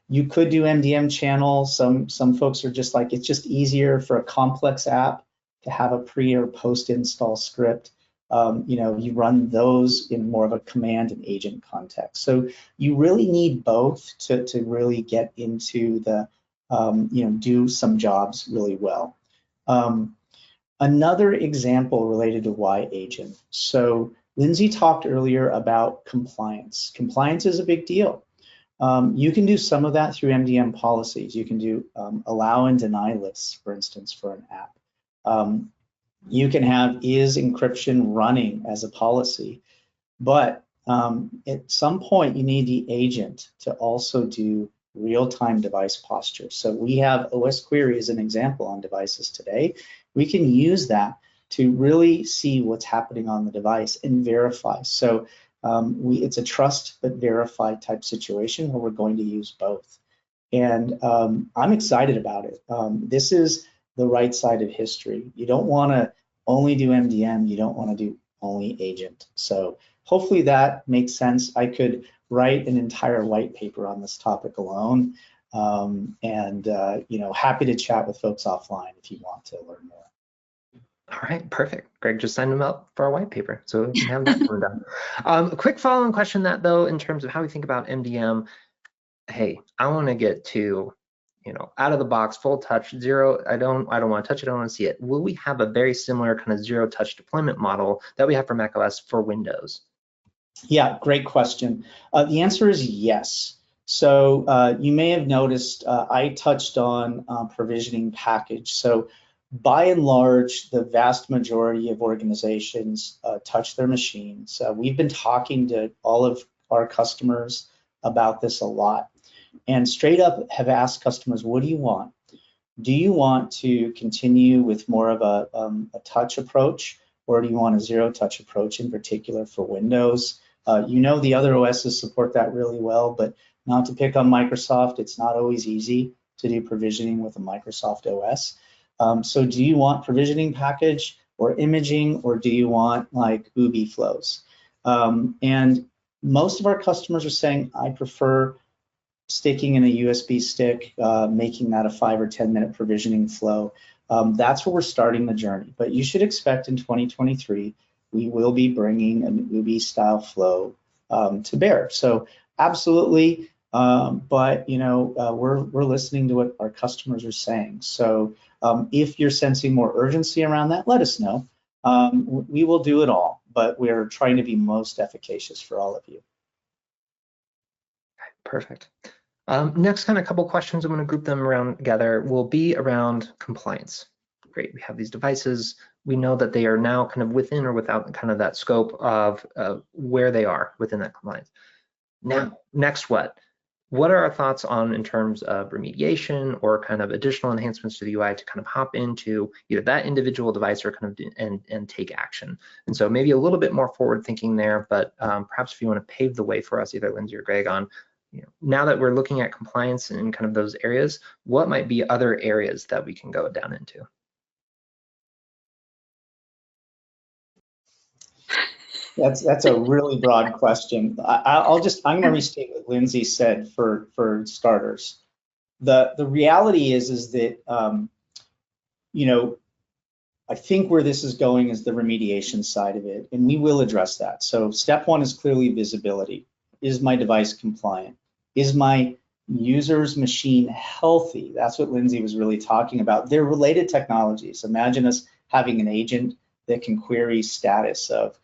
B: You could do MDM channel. Some folks are just like, it's just easier for a complex app to have a pre or post install script. You run those in more of a command and agent context. So you really need both to really get into the, do some jobs really well. Another example related to why agent. So Lindsay talked earlier about compliance. Compliance is a big deal. You can do some of that through MDM policies. You can do allow and deny lists, for instance, for an app. You can have is encryption running as a policy, but at some point you need the agent to also do real-time device posture. So we have OS query as an example on devices today. We can use that to really see what's happening on the device and verify. So it's a trust but verify type situation where we're going to use both. And I'm excited about it. This is the right side of history. You don't want to only do MDM. You don't want to do only agent. So hopefully that makes sense. I could write an entire white paper on this topic alone. Happy to chat with folks offline if you want to learn more.
A: All right, perfect. Greg just signed them up for a white paper, so we can have that one done. A quick follow-on question that though, in terms of how we think about MDM, hey, I want to get to, out of the box, full touch, zero. I don't want to touch it. I don't want to see it. Will we have a very similar kind of zero touch deployment model that we have for macOS for Windows?
B: Yeah, great question. The answer is yes. So you may have noticed I touched on provisioning package. So by and large, the vast majority of organizations touch their machines. We've been talking to all of our customers about this a lot, and straight up have asked customers, what do you want? Do you want to continue with more of a touch approach, or do you want a zero touch approach in particular for Windows? The other OSs support that really well, but not to pick on Microsoft, it's not always easy to do provisioning with a Microsoft OS. So do you want provisioning package or imaging, or do you want like Ubi flows? And most of our customers are saying, I prefer sticking in a USB stick, making that a 5 or 10 minute provisioning flow. That's where we're starting the journey. But you should expect in 2023, we will be bringing an Ubi style flow to bear. So absolutely, but we're listening to what our customers are saying. So if you're sensing more urgency around that, let us know. We will do it all, but we're trying to be most efficacious for all of you.
A: Perfect. Next kind of couple questions, I'm going to group them around together, will be around compliance. Great, we have these devices. We know that they are now kind of within or without kind of that scope of where they are within that compliance. Now, next what? What are our thoughts on in terms of remediation or kind of additional enhancements to the UI to kind of hop into either that individual device or kind of and take action? And so maybe a little bit more forward thinking there, but perhaps if you want to pave the way for us, either Lindsay or Greg, on now that we're looking at compliance and kind of those areas, what might be other areas that we can go down into?
B: That's a really broad question. I'm going to restate what Lindsay said for starters. The reality is that I think where this is going is the remediation side of it, and we will address that. So step one is clearly visibility. Is my device compliant? Is my user's machine healthy? That's what Lindsay was really talking about. They're related technologies. Imagine us having an agent that can query status of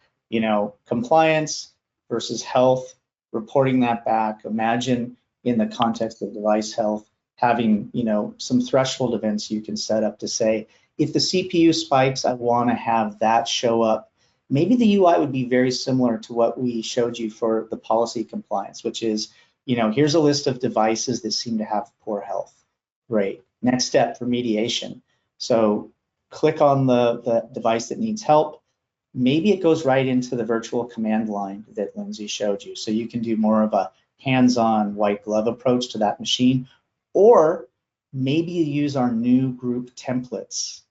B: compliance versus health, reporting that back. Imagine in the context of device health, having some threshold events you can set up to say, if the CPU spikes, I want to have that show up. Maybe the UI would be very similar to what we showed you for the policy compliance, which is, here's a list of devices that seem to have poor health. Great. Next step, remediation. So click on the device that needs help. Maybe it goes right into the virtual command line that Lindsay showed you. So you can do more of a hands-on white glove approach to that machine. Or maybe you use our new group templates,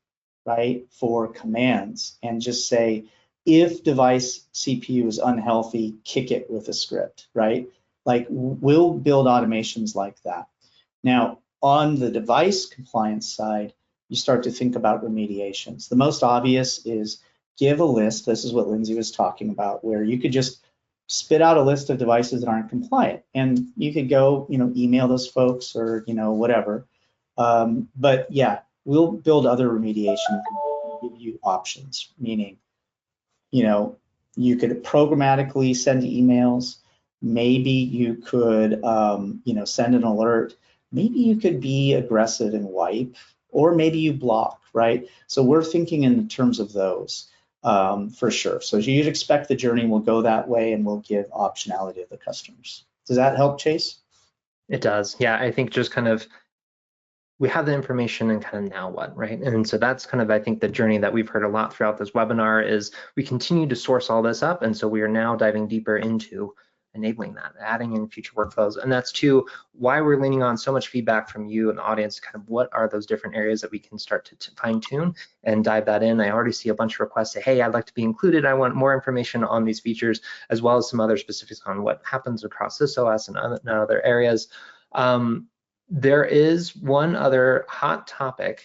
B: right, for commands and just say, if device CPU is unhealthy, kick it with a script, right? Like we'll build automations like that. Now, on the device compliance side, you start to think about remediations. The most obvious is give a list. This is what Lindsay was talking about, where you could just spit out a list of devices that aren't compliant, and you could go, email those folks or whatever. But yeah, we'll build other remediation, give you options, meaning, you could programmatically send emails. Maybe you could, send an alert. Maybe you could be aggressive and wipe, or maybe you block, right? So we're thinking in terms of those. For sure. So you'd expect the journey will go that way, and we'll give optionality to the customers. Does that help, Chase?
A: It does. Yeah, I think just kind of we have the information and kind of now what, right? And so that's kind of, I think, the journey that we've heard a lot throughout this webinar is we continue to source all this up. And so we are now diving deeper into enabling that, adding in future workflows. And that's too why we're leaning on so much feedback from you and the audience, kind of what are those different areas that we can start to fine tune and dive that in. I already see a bunch of requests say, hey, I'd like to be included. I want more information on these features, as well as some other specifics on what happens across this OS and other areas. There is one other hot topic,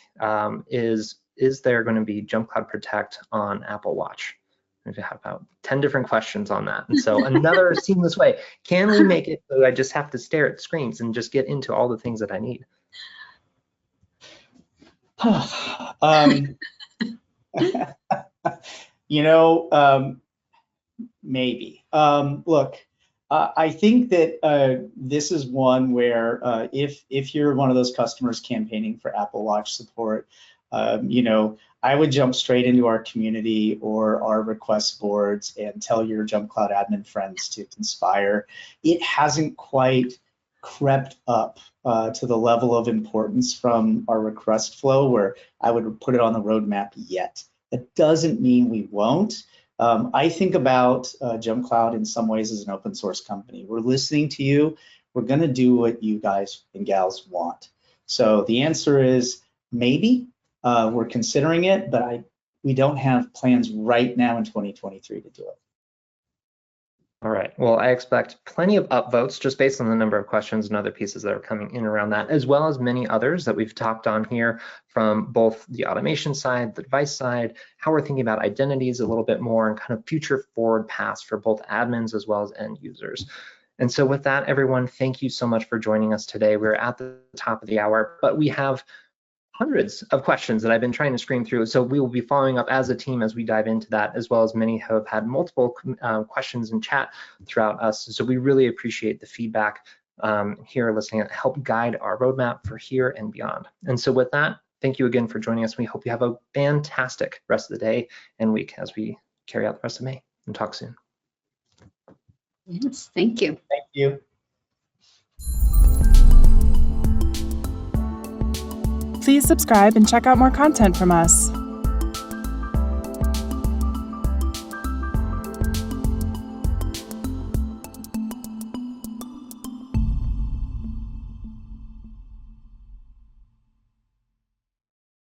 A: is there going to be JumpCloud Protect on Apple Watch? We have about 10 different questions on that. And so another seamless way, can we make it so I just have to stare at screens and just get into all the things that I need?
B: Maybe. Look, I think that this is one where if you're one of those customers campaigning for Apple Watch support, I would jump straight into our community or our request boards and tell your JumpCloud admin friends to conspire. It hasn't quite crept up to the level of importance from our request flow where I would put it on the roadmap yet. That doesn't mean we won't. I think about JumpCloud in some ways as an open source company. We're listening to you. We're going to do what you guys and gals want. So the answer is maybe. We're considering it, but we don't have plans right now in 2023 to do it.
A: All right, well, I expect plenty of upvotes just based on the number of questions and other pieces that are coming in around that, as well as many others that we've talked on here from both the automation side, the device side, how we're thinking about identities a little bit more, and kind of future forward paths for both admins as well as end users. And so with that, everyone, thank you so much for joining us today. We're at the top of the hour, but we have hundreds of questions that I've been trying to screen through. So we will be following up as a team as we dive into that, as well as many have had multiple questions in chat throughout us. So we really appreciate the feedback here listening and help guide our roadmap for here and beyond. And so with that, thank you again for joining us. We hope you have a fantastic rest of the day and week as we carry out the rest of May, and talk soon.
C: Yes, thank you.
B: Thank you.
D: Please subscribe and check out more content from us.